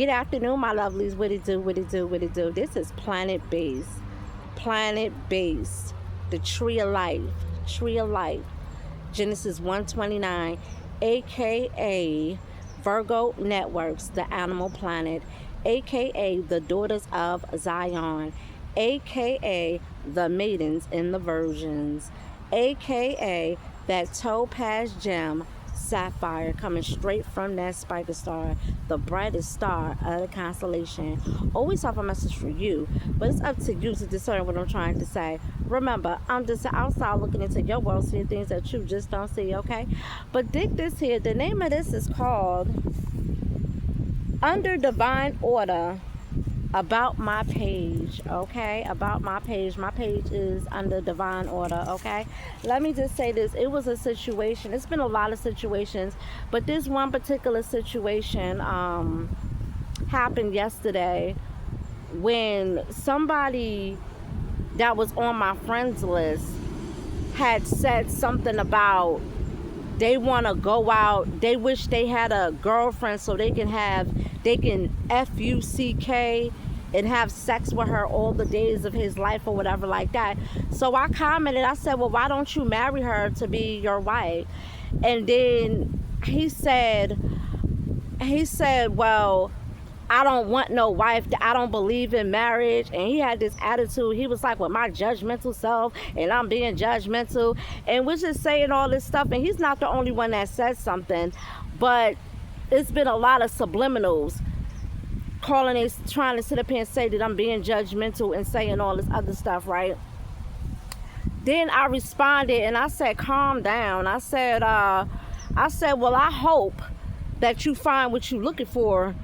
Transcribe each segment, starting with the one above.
Good afternoon, my lovelies. What it do, what it do, what it do. This is Planet Base. Planet Base. The Tree of Life. Tree of Life. Genesis 129, aka Virgo Networks, the Animal Planet, aka the Daughters of Zion, aka the Maidens in the Virgins, aka that topaz gem sapphire coming straight from that spiker star, the brightest star of the constellation. Always have a message for you, but it's up to you to discern what I'm trying to say. Remember, I'm just outside looking into your world, seeing things that you just don't see, okay? But dig this here. The name of this is called Under Divine Order. About my page, okay? About my page. My page is under divine order, okay? Let me just say this. It was a situation. It's been a lot of situations, but this one particular situation happened yesterday when somebody that was on my friends list had said something about they want to go out. They wish they had a girlfriend so they can FUCK and have sex with her all the days of his life or whatever like that. So I commented, I said, well, why don't you marry her to be your wife? And then he said, well, I don't want no wife. I don't believe in marriage. And he had this attitude. He was like, well, my judgmental self, and I'm being judgmental. And we're just saying all this stuff. And he's not the only one that says something. But it's been a lot of subliminals trying to sit up here and say that I'm being judgmental and saying all this other stuff, right? Then I responded and I said, calm down. I said, well, I hope that you find what you're looking for,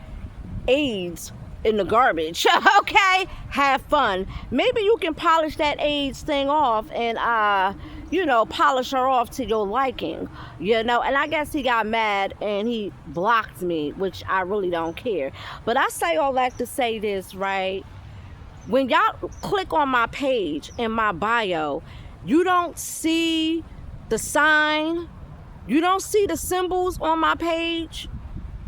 AIDS in the garbage. Okay, have fun. Maybe you can polish that AIDS thing off and polish her off to your liking, and I guess he got mad and he blocked me, which I really don't care. But I say all that to say this, right? When y'all click on my page in my bio, you don't see the sign, you don't see the symbols on my page,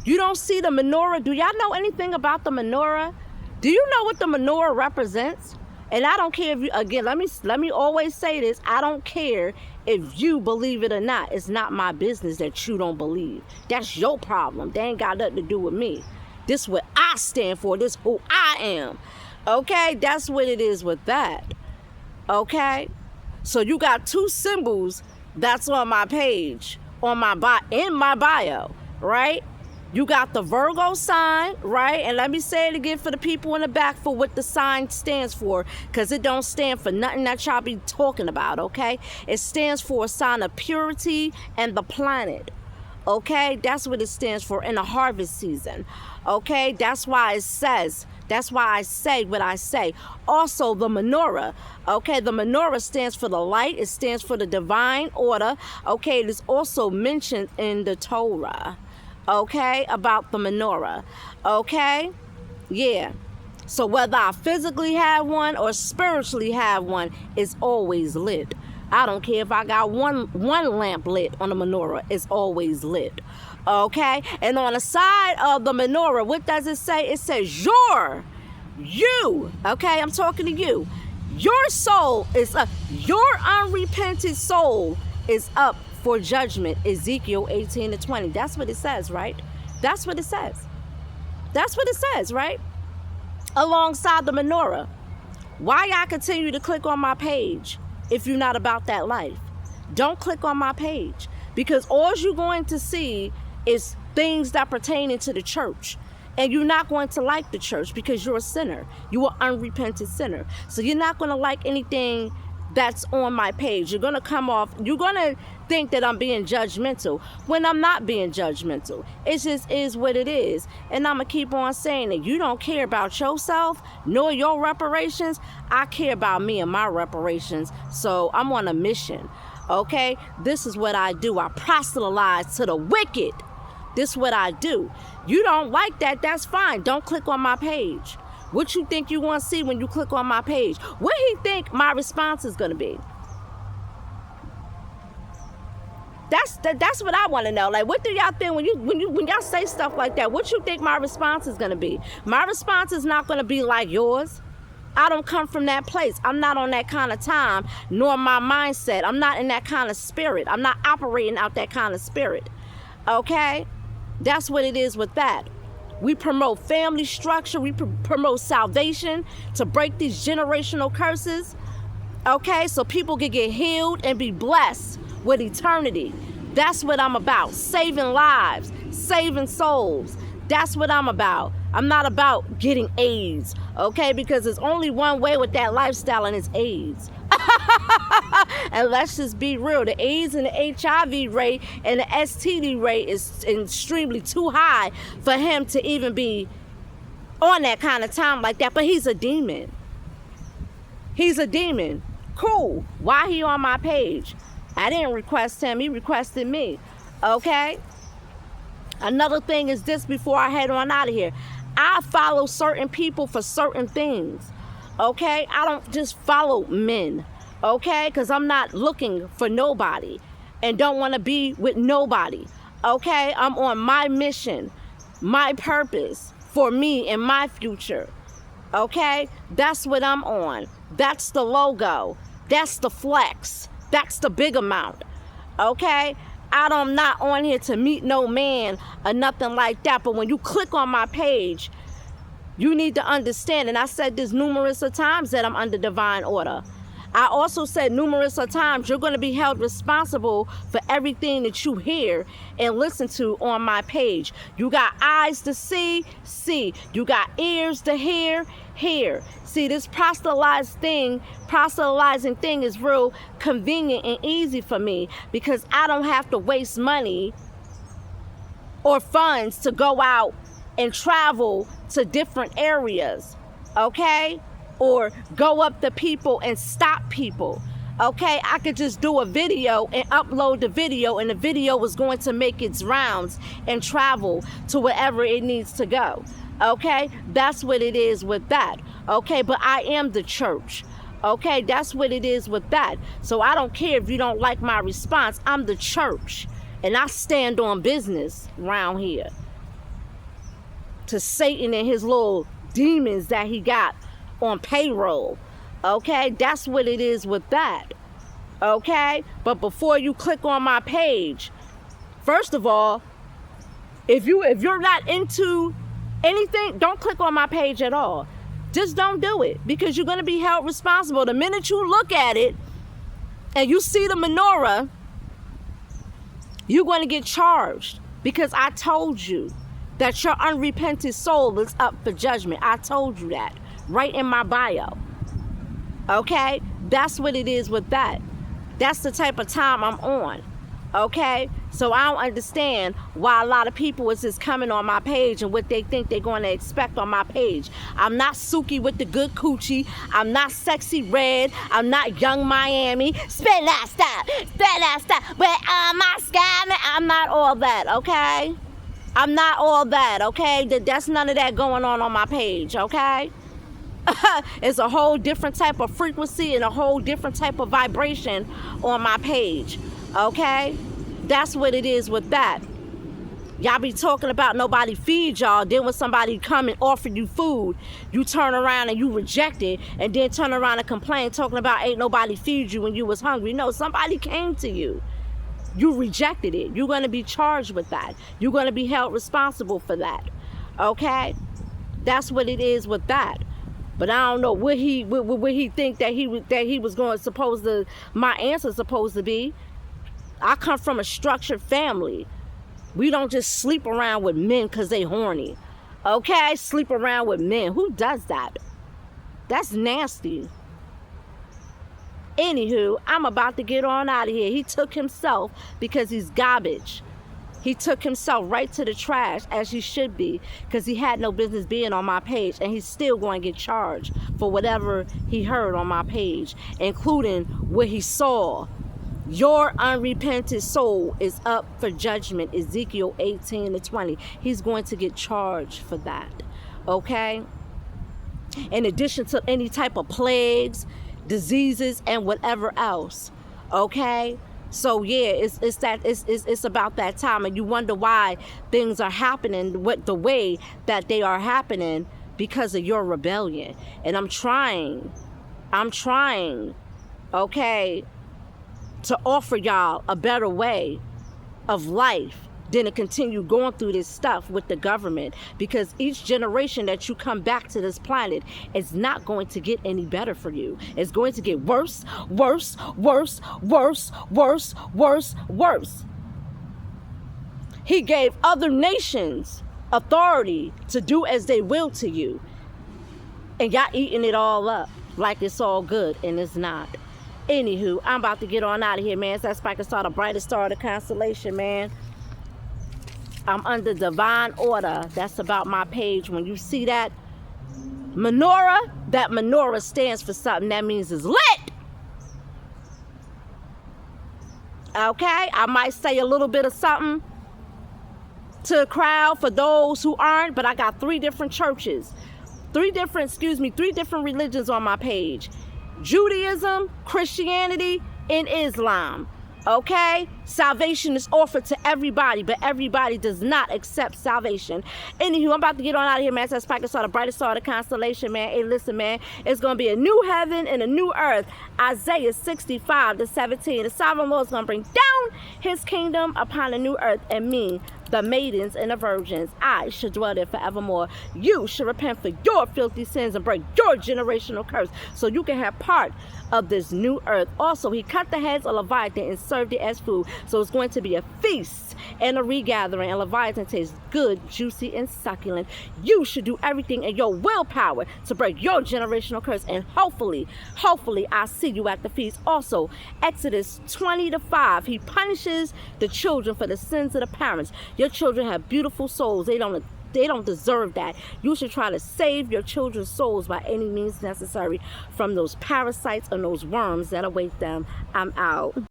you don't see the menorah. Do y'all know anything about the menorah? Do you know what the menorah represents? And I don't care if you, again, let me always say this. I don't care if you believe it or not. It's not my business that you don't believe. That's your problem. They ain't got nothing to do with me. This is what I stand for. This is who I am. Okay? That's what it is with that. Okay? So you got two symbols that's on my page, in my bio, right? You got the Virgo sign, right? And let me say it again for the people in the back for what the sign stands for, because it don't stand for nothing that y'all be talking about, okay? It stands for a sign of purity and the planet, okay? That's what it stands for in the harvest season, okay? That's why I say what I say. Also, the menorah, okay? The menorah stands for the light. It stands for the divine order, okay? It is also mentioned in the Torah. Okay, about the menorah. Okay, yeah. So whether I physically have one or spiritually have one, it's always lit. I don't care if I got one lamp lit on the menorah, it's always lit. Okay, and on the side of the menorah, what does it say? It says you. Okay, I'm talking to you. Your soul is up. Your unrepented soul is up for judgment. Ezekiel 18-20. That's what it says, right? That's what it says. That's what it says, right? Alongside the menorah. Why y'all continue to click on my page if you're not about that life? Don't click on my page, because all you're going to see is things that pertain to the church. And you're not going to like the church because you're a sinner. You're an unrepentant sinner. So you're not going to like anything that's on my page. You're going to come off, you're going to think that I'm being judgmental when I'm not being judgmental. It just is what it is. And I'm going to keep on saying that you don't care about yourself nor your reparations. I care about me and my reparations. So I'm on a mission. Okay? This is what I do. I proselytize to the wicked. This is what I do. You don't like that, that's fine. Don't click on my page. What you think you want to see when you click on my page? What do you think my response is going to be? That's what I want to know. Like, what do y'all think when y'all say stuff like that? What you think my response is gonna be? My response is not gonna be like yours. I don't come from that place. I'm not on that kind of time, nor my mindset. I'm not in that kind of spirit. I'm not operating out that kind of spirit. Okay? That's what it is with that. We promote family structure. We promote salvation to break these generational curses. Okay? So people can get healed and be blessed with eternity. That's what I'm about. Saving lives, saving souls. That's what I'm about. I'm not about getting AIDS, okay? Because there's only one way with that lifestyle, and it's AIDS. And let's just be real. The AIDS and the HIV rate and the STD rate is extremely too high for him to even be on that kind of time like that. But he's a demon. He's a demon. Cool. Why he on my page? I didn't request him. He requested me. Okay? Another thing is this before I head on out of here. I follow certain people for certain things. Okay? I don't just follow men. Okay? Because I'm not looking for nobody and don't want to be with nobody. Okay? I'm on my mission, my purpose for me and my future. Okay? That's what I'm on. That's the logo. That's the flex. That's the big amount. Okay? I'm not on here to meet no man or nothing like that. But when you click on my page, you need to understand, and I said this numerous of times, that I'm under divine order. I also said numerous of times you're going to be held responsible for everything that you hear and listen to on my page. You got eyes to see. You got ears to hear. See, this proselytizing thing is real convenient and easy for me because I don't have to waste money or funds to go out and travel to different areas, okay? Or go up to people and stop people, okay? I could just do a video and upload the video, and the video was going to make its rounds and travel to wherever it needs to go, okay? That's what it is with that, okay? But I am the church, okay? That's what it is with that. So I don't care if you don't like my response. I'm the church, and I stand on business around here to Satan and his little demons that he got on payroll, okay? That's what it is with that, okay? But before you click on my page, first of all, if you're not into anything, don't click on my page at all. Just don't do it, because you're going to be held responsible. The minute you look at it and you see the menorah, you're going to get charged, because I told you that your unrepentant soul is up for judgment. I told you that right in my bio. Okay? That's what it is with that. That's the type of time I'm on. Okay? So I don't understand why a lot of people is just coming on my page and what they think they're going to expect on my page. I'm not Suki with the good coochie. I'm not Sexy Red. I'm not Young Miami. Spin that style. But my sky, I'm not all that, okay? I'm not all that, okay? That's none of that going on my page, okay? It's a whole different type of frequency and a whole different type of vibration on my page, okay? That's what it is with that. Y'all be talking about nobody feed y'all. Then when somebody come and offer you food, you turn around and you reject it, and then turn around and complain talking about ain't nobody feed you when you was hungry. No, somebody came to you. You rejected it. You're going to be charged with that. You're going to be held responsible for that. Okay? That's what it is with that. But I don't know what he think that he was going to my answer supposed to be. I come from a structured family. We don't just sleep around with men because they horny. Okay? Sleep around with men. Who does that? That's nasty. Anywho, I'm about to get on out of here. He took himself because he's garbage. He took himself right to the trash, as he should be, because he had no business being on my page, and he's still going to get charged for whatever he heard on my page, including what he saw. Your unrepentant soul is up for judgment, Ezekiel 18-20. He's going to get charged for that, okay? In addition to any type of plagues, diseases, and whatever else, okay? So yeah, it's about that time, and you wonder why things are happening the way that they are happening because of your rebellion. And I'm trying, okay, to offer y'all a better way of life than to continue going through this stuff with the government, because each generation that you come back to this planet, it's not going to get any better for you. It's going to get worse, worse, worse, worse, worse, worse, worse. He gave other nations authority to do as they will to you, and y'all eating it all up like it's all good, and it's not. Anywho, I'm about to get on out of here, man. It's that Spiker Star, the brightest star of the constellation, man. I'm under divine order. That's about my page. When you see that menorah, that menorah stands for something. That means it's lit. Okay? I might say a little bit of something to the crowd for those who aren't, but I got three different churches. Three different religions on my page. Judaism, Christianity, and Islam. Okay? Salvation is offered to everybody, but everybody does not accept salvation. Anywho, I'm about to get on out of here, man. It's that Spiker Star, the brightest star of the constellation, man. Hey, listen, man. It's going to be a new heaven and a new earth. Isaiah 65:17. The sovereign Lord is going to bring down his kingdom upon a new earth, and me, the maidens and the virgins, I should dwell there forevermore. You should repent for your filthy sins and break your generational curse so you can have part of this new earth. Also, he cut the heads of Leviathan and served it as food. So it's going to be a feast and a regathering, and Leviathan tastes good, juicy, and succulent. You should do everything in your willpower to break your generational curse, and hopefully, I'll see you at the feast. Also, Exodus 20:5, he punishes the children for the sins of the parents. Your children have beautiful souls. They don't deserve that. You should try to save your children's souls by any means necessary from those parasites and those worms that await them. I'm out.